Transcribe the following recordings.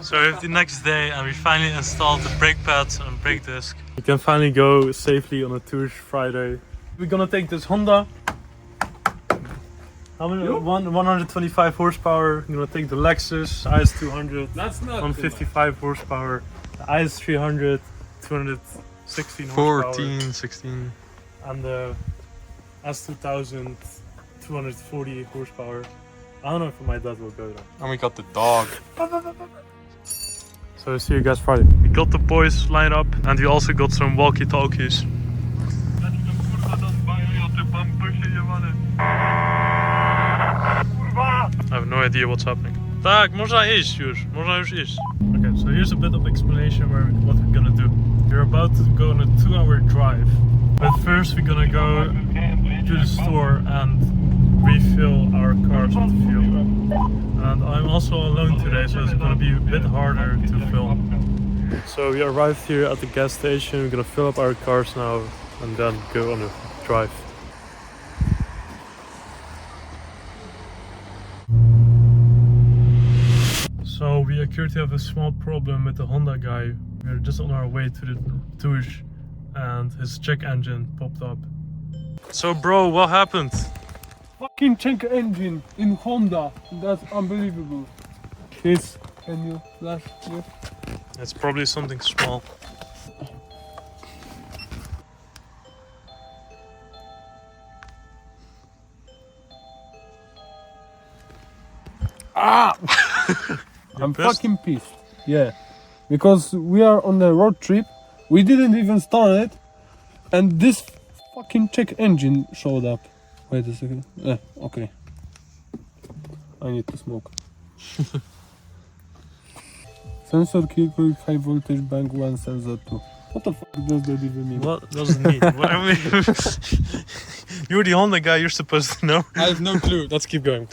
So it's the next day and we finally installed the brake pads and brake disc. We can finally go safely on a Touge Friday. We're gonna take this Honda. How many? 125 horsepower. We're gonna take the Lexus IS200. That's not 155 horsepower. The IS300, 216 horsepower. 14, 16. And the S2000, 240 horsepower. I don't know if my dad will go though. And we got the dog. So see you guys Friday. We got the boys lined up and we also got some walkie-talkies. I have no idea what's happening. Tak, można iść już. Można już iść. Okay, so here's a bit of explanation what we're gonna do. We're about to go on a 2-hour drive. But first we're gonna go to the store and refill our cars with fuel. And I'm also alone today, so it's gonna be a bit harder to film. So we arrived here at the gas station. We're gonna fill up our cars now and then go on a drive. So we occur to have a small problem with the Honda guy. We're just on our way to the Touge and his check engine popped up. So bro, what happened? fucking check engine in Honda. That's unbelievable. Please, can you flash here? It's probably something small. Ah! I'm pissed? fucking pissed. Yeah. Because we are on a road trip. We didn't even start it. And this fucking check engine showed up. Wait a second. Okay. I need to smoke. Sensor key, quick high voltage bank 1, sensor 2. What the fuck does that even mean? What does it mean? What, I mean you're the Honda guy, you're supposed to know. I have no clue. Let's keep going.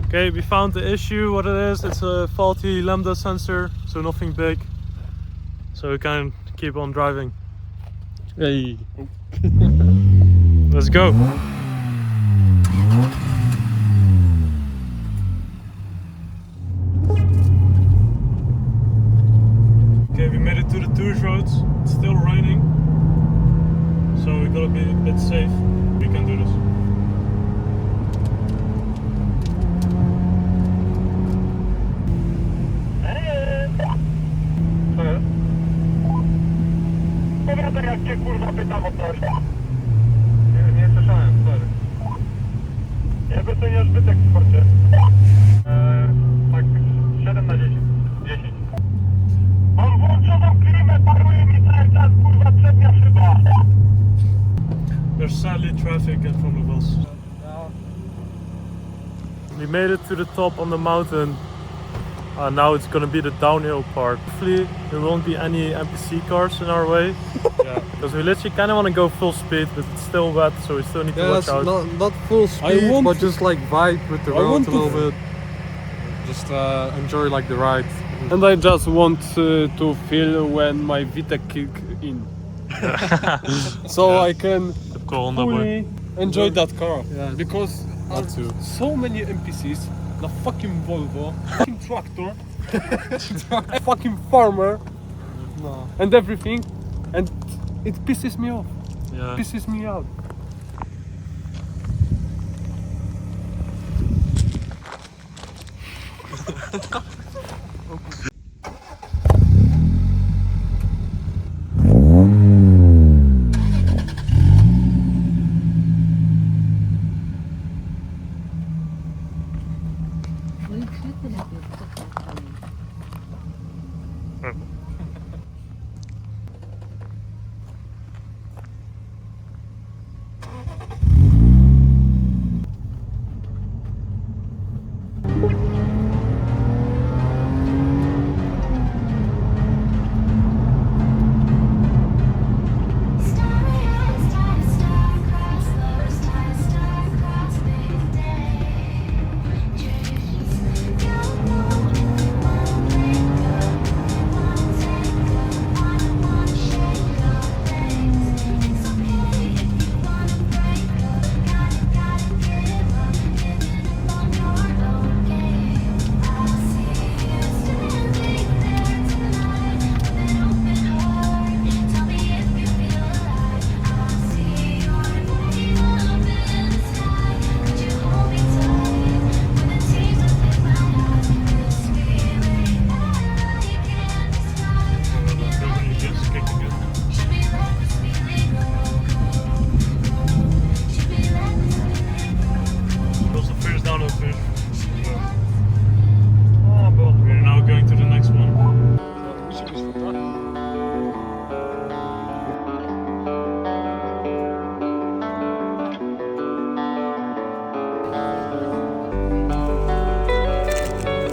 Okay, we found the issue, what it is. It's a faulty lambda sensor, so nothing big. So we can keep on driving. Hey. Let's go. Okay, we made it to the Touge roads. It's still raining, so we gotta be a bit safe. We can do this. Jak cię kurwa pytam o coś. Nie słyszałem, sorry. Jak oceniasz zbytek w sporcie? Tak 7 na 10. 10. Mam włączoną klimę, paruje mi cały czas, kurwa, przednia szyba. There's sadly traffic in front of us. We made it to the top on the mountain. Now it's gonna be the downhill part. Hopefully there won't be any NPC cars in our way. Yeah. Because we literally kind of want to go full speed, but it's still wet, so we still need to watch out. Not full speed, but just like vibe with the road a little bit. Just enjoy like the ride. And I just want to feel when my Vita kick in. So Yeah. I can Cool Honda boy. fully enjoy that car. Yeah. Because That too. so many NPCs, the fucking Volvo, fucking tractor, a fucking farmer, No. and everything, and it pisses me off. Yeah. Pisses me out.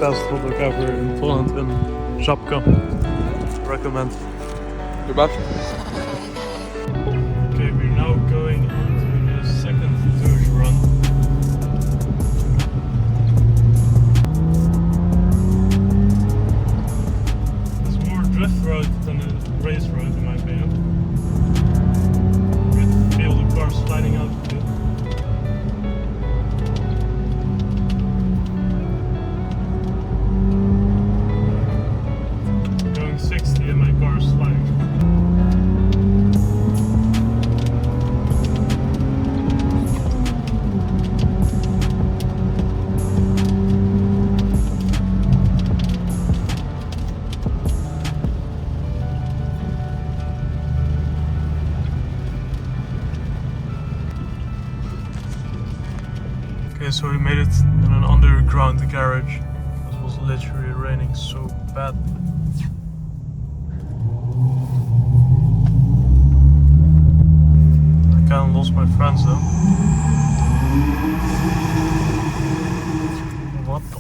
best photographer in Poland in Żabka. Recommend. Chyba. Okay, we're now going on to the second Touge run. It's more drift road than a race road in my opinion. You can feel the car sliding out a bit. Going 60 and my car is sliding. Okay, so we made it in an underground garage. It was literally raining so bad. I kind of lost my friends though. What the?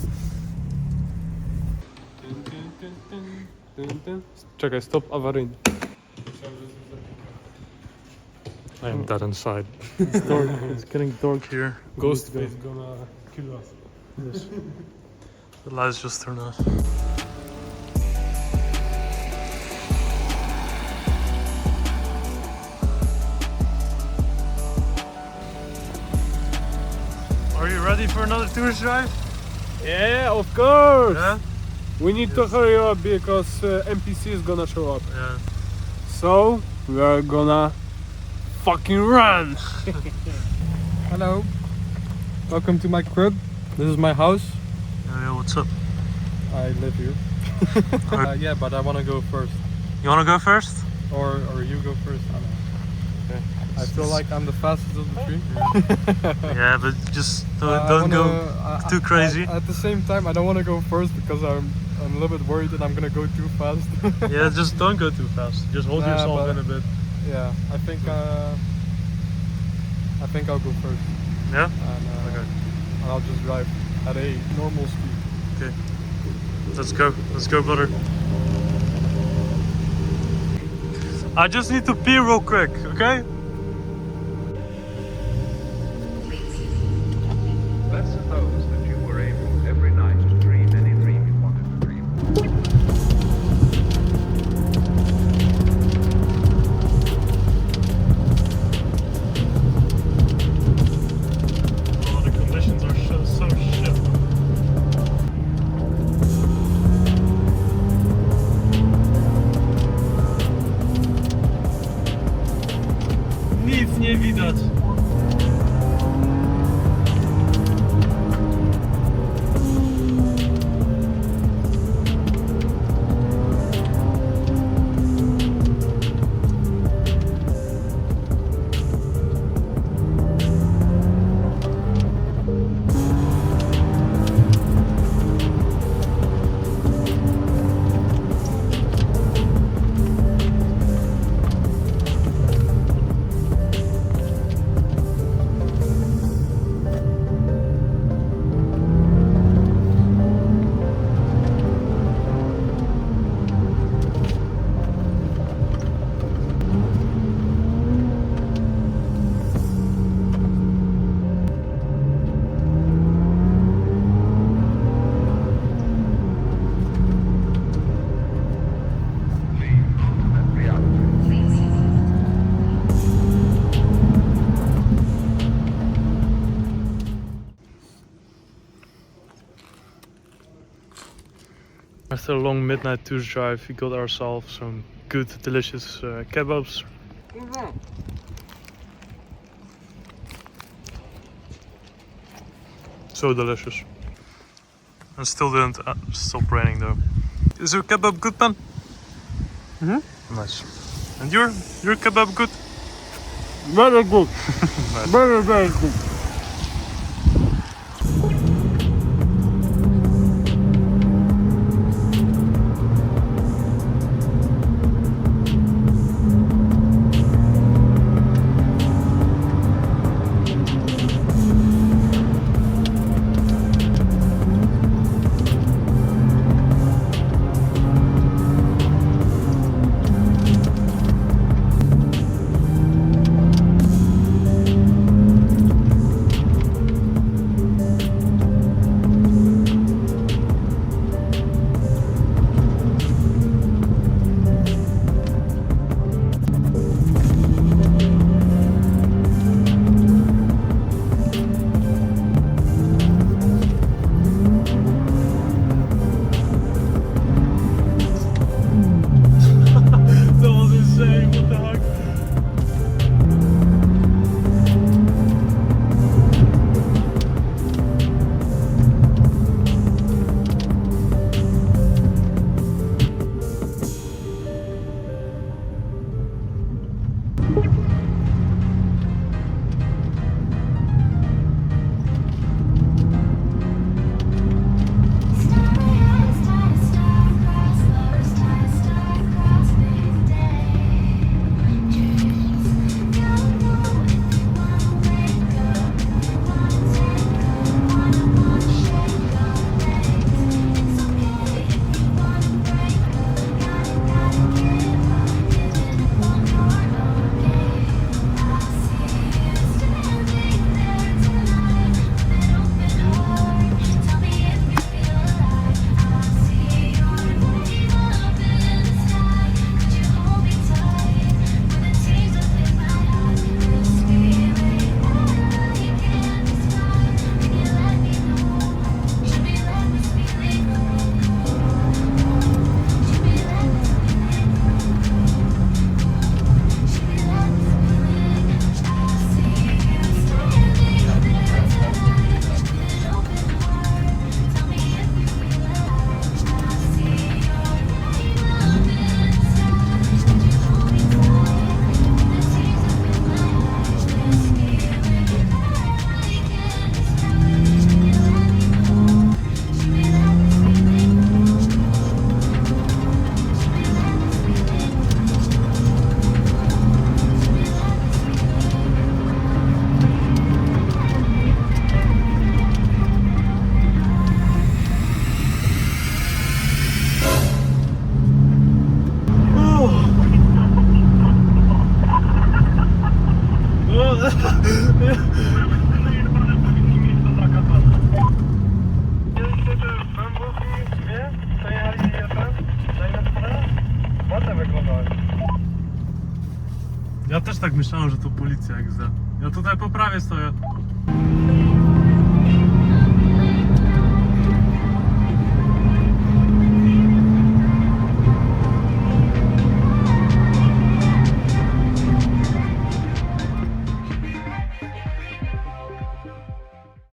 Czekaj, stop awaryjny. I am dead inside. It's dark. It's getting dark here. Ghostface gonna kill us. Yes. The lights just turned off. Are you ready for another Touge drive? Yeah, of course. Yeah? We need to hurry up because NPC is gonna show up. Yeah. So we are gonna fucking run. Hello. Welcome to my crib. This is my house. Yeah, what's up? I live here. Yeah, but I want to go first. You wanna go first? Or you go first. I don't know. Okay. I feel like I'm the fastest of the three. Yeah, but just I don't go wanna- too crazy. At the same time, I don't want to go first because I'm a little bit worried that I'm gonna go too fast. Yeah, just don't go too fast. Just hold Nah, yourself but- in a bit. Yeah, I think I'll go first. Yeah? And, Okay. and I'll just drive at a normal speed. Okay. Let's go. Let's go, brother. I just need to pee real quick, okay? Let's suppose that you were able every night to dream any dream you wanted to dream. Oh, the conditions are so shit. Nic nie widać. After a long midnight Touge drive, we got ourselves some good, delicious kebabs. So delicious. And still didn't stop raining though. Is your kebab good, man? Nice. And your kebab good? Very good. Nice. Very, very good. Ja też tak myślałem, że to policja XD. Ja tutaj po prawie stoję.